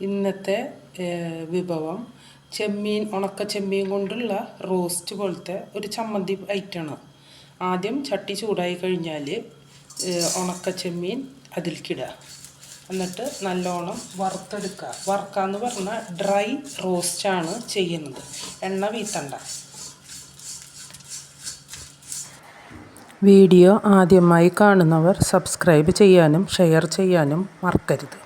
ഇന്നത്തെ വിഭവം ചെമ്മീൻ, ഉണക്ക ചെമ്മീൻ കൊണ്ടുള്ള റോസ്റ്റ് പോലത്തെ ഒരു ചമ്മന്തി ഐറ്റമാണ്. ആദ്യം ചട്ടി ചൂടായി കഴിഞ്ഞാൽ ഉണക്ക ചെമ്മീൻ അതിലേക്കിടുക. എന്നിട്ട് നല്ലോണം വറുത്തെടുക്കുക. വറുക്കാന്ന് പറഞ്ഞാൽ ഡ്രൈ റോസ്റ്റാണ് ചെയ്യുന്നത്, എണ്ണ വീത്തണ്ട. വീഡിയോ ആദ്യമായി കാണുന്നവർ സബ്സ്ക്രൈബ് ചെയ്യാനും ഷെയർ ചെയ്യാനും മറക്കരുത്.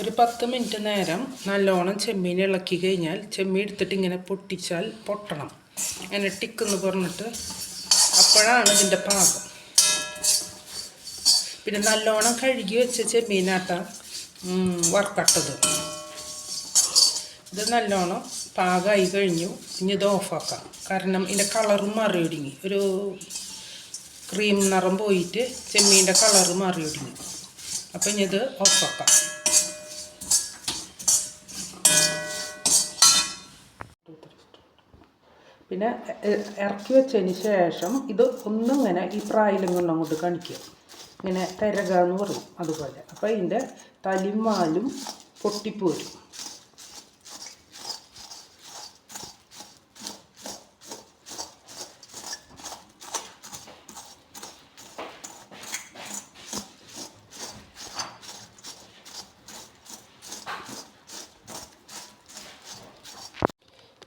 ഒരു 10 മിനിറ്റ് നേരം നല്ലോണം ചെമ്മീൻ ഇളക്കി കഴിഞ്ഞാൽ ചെമ്മീൻ എടുത്തിട്ട് ഇങ്ങനെ പൊട്ടിച്ചാൽ പൊട്ടണം, ഇങ്ങനെ ടിക്കെന്ന് പറഞ്ഞിട്ട്, അപ്പോഴാണ് ഇതിൻ്റെ പാകം. പിന്നെ നല്ലോണം കഴുകി വെച്ച ചെമ്മീനാട്ടാം വറുക്കട്ടത്. ഇത് നല്ലോണം പാകമായി കഴിഞ്ഞു. ഇനി ഇത് ഓഫാക്കാം, കാരണം ഇതിൻ്റെ കളറും മാറി ഒടുങ്ങി. ഒരു ക്രീം നിറം പോയിട്ട് ചെമ്മീൻ്റെ കളറ് മാറി ഒടുങ്ങി. അപ്പം ഇനി ഇത് ഓഫാക്കാം. പിന്നെ ഇറക്കി വെച്ചതിന് ശേഷം ഇത് ഒന്നിങ്ങനെ ഈ പ്രായിലും കൊണ്ട് അങ്ങോട്ട് കാണിക്കുക, ഇങ്ങനെ തിരക എന്ന് പറയും അതുപോലെ. അപ്പോൾ അതിൻ്റെ തലിയും വാലും പൊട്ടിപ്പോരും.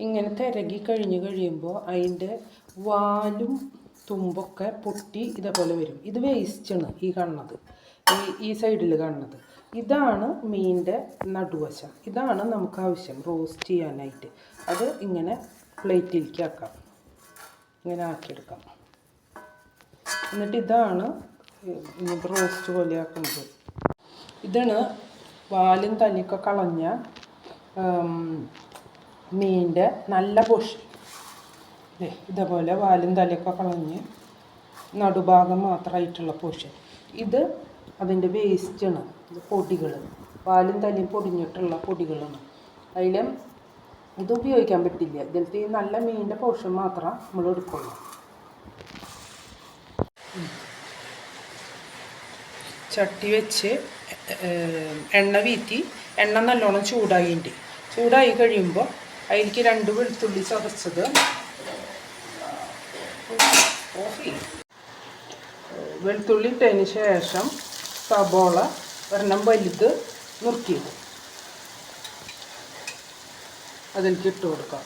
ഇങ്ങനെ തിരകി കഴിയുമ്പോൾ അതിൻ്റെ വാലും തുമ്പൊക്കെ പൊട്ടി ഇതേപോലെ വരും. ഇത് വേസ്റ്റാണ് ഈ കാണുന്നത്, ഈ സൈഡിൽ കാണുന്നത്. ഇതാണ് മീനിൻ്റെ നടുവശം. ഇതാണ് നമുക്ക് ആവശ്യം റോസ്റ്റ് ചെയ്യാനായിട്ട്. അത് ഇങ്ങനെ പ്ലേറ്റിലേക്ക് ആക്കാം, ഇങ്ങനെ ആക്കിയെടുക്കാം. എന്നിട്ട് ഇതാണ് റോസ്റ്റ് പോലെ ആക്കുന്നത്. ഇതാണ് വാലും തലയൊക്കെ കളഞ്ഞ മീനിൻ്റെ നല്ല പോഷൻ. ഇതേപോലെ വാലും തലയൊക്കെ കളഞ്ഞ് നടുഭാഗം മാത്രമായിട്ടുള്ള പോഷൻ. ഇത് അതിൻ്റെ വേസ്റ്റാണ്, ഇത് പൊടികൾ, വാലും തലയും പൊടിഞ്ഞിട്ടുള്ള പൊടികളാണ്. അതിൽ ഇത് ഉപയോഗിക്കാൻ പറ്റില്ല. ഇതിലത്തെ ഈ നല്ല മീനിൻ്റെ പോഷൻ മാത്രം നമ്മൾ എടുക്കുള്ളൂ. ചട്ടി വെച്ച് എണ്ണ വീത്തി, എണ്ണ നല്ലോണം ചൂടായി കഴിയുമ്പോൾ അതിലേക്ക് 2 വെളുത്തുള്ളി ചതച്ചത്, വെളുത്തുള്ളി ഇട്ടതിന് ശേഷം സബോള ഒരെണ്ണം വലുത് നുറുക്കിയത് അതിലേക്ക് ഇട്ട് കൊടുക്കാം.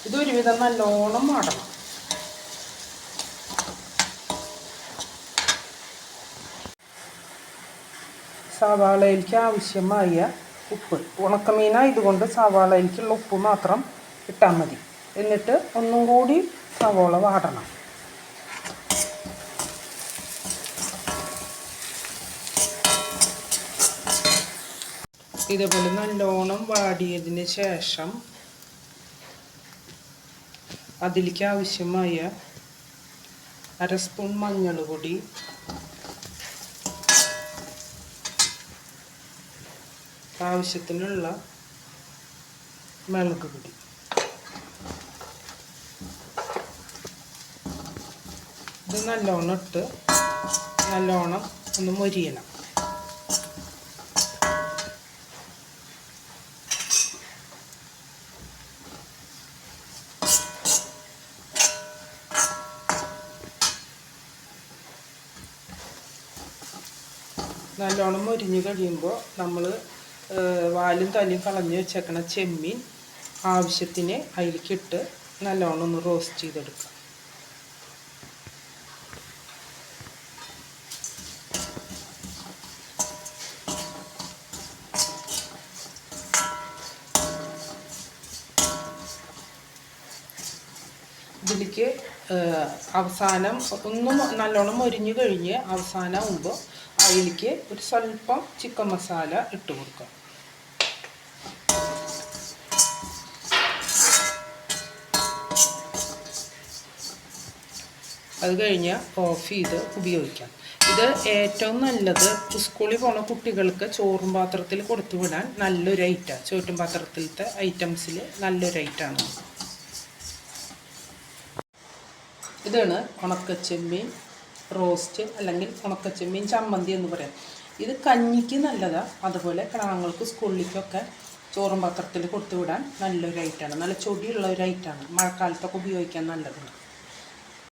ഇതൊരുവിധം നല്ലോണം മാടണം. സവാളയിലേക്ക് ആവശ്യമായ ഉപ്പ്, ഉണക്കമീനായതുകൊണ്ട് സവാളയിലേക്കുള്ള ഉപ്പ് മാത്രം ഇട്ടാൽ മതി. എന്നിട്ട് ഒന്നും കൂടി സവാള വാടണം. ഇതേപോലെ നല്ലോണം വാടിയതിന് ശേഷം അതിലേക്ക് ആവശ്യമായ 1/2 സ്പൂൺ മഞ്ഞൾ പൊടി, ആവശ്യത്തിനുള്ള മുളക് പൊടി, ഇത് നല്ലോണം ഇട്ട് നല്ലോണം ഒന്ന് മൊരിയണം. നല്ലോണം മൊരിഞ്ഞ് കഴിയുമ്പോൾ നമ്മൾ വാലും തലയും കളഞ്ഞ് വെച്ചേക്കണ ചെമ്മീൻ ആവശ്യത്തിന് അതിലേക്കിട്ട് നല്ലോണം ഒന്ന് റോസ്റ്റ് ചെയ്തെടുക്കാം. ഇതിലേക്ക് അവസാനം ഒന്നും നല്ലോണം മൊരിഞ്ഞ് കഴിഞ്ഞ് അവസാനമാകുമ്പോൾ അതിലേക്ക് ഒരു സ്വല്പം ചിക്കൻ മസാല ഇട്ട് കൊടുക്കാം. അത് കഴിഞ്ഞ് ഓഫ് ചെയ്ത് ഉപയോഗിക്കാം. ഇത് ഏറ്റവും നല്ലത് സ്കൂളിൽ പോകുന്ന കുട്ടികൾക്ക് ചോറും പാത്രത്തിൽ കൊടുത്തു വിടാൻ നല്ലൊരു ഐറ്റമാണ്. ചോറ്റും പാത്രത്തിലത്തെ ഐറ്റംസിൽ നല്ലൊരു ഐറ്റമാണ്. ഇതാണ് ഉണക്കച്ചെമ്മീൻ റോസ്റ്റ് അല്ലെങ്കിൽ ഉണക്കച്ചെമ്മീൻ ചമ്മന്തി എന്ന് പറയാം. ഇത് കഞ്ഞിക്ക് നല്ലതാണ്. അതുപോലെ കിടാങ്ങൾക്ക് സ്കൂളിലേക്കൊക്കെ ചോറും പാത്രത്തിൽ കൊടുത്തു വിടാൻ നല്ലൊരു ഐറ്റമാണ്. നല്ല ചൊടിയുള്ള ഒരു ഐറ്റമാണ്. മഴക്കാലത്തൊക്കെ ഉപയോഗിക്കാൻ നല്ലതാണ്.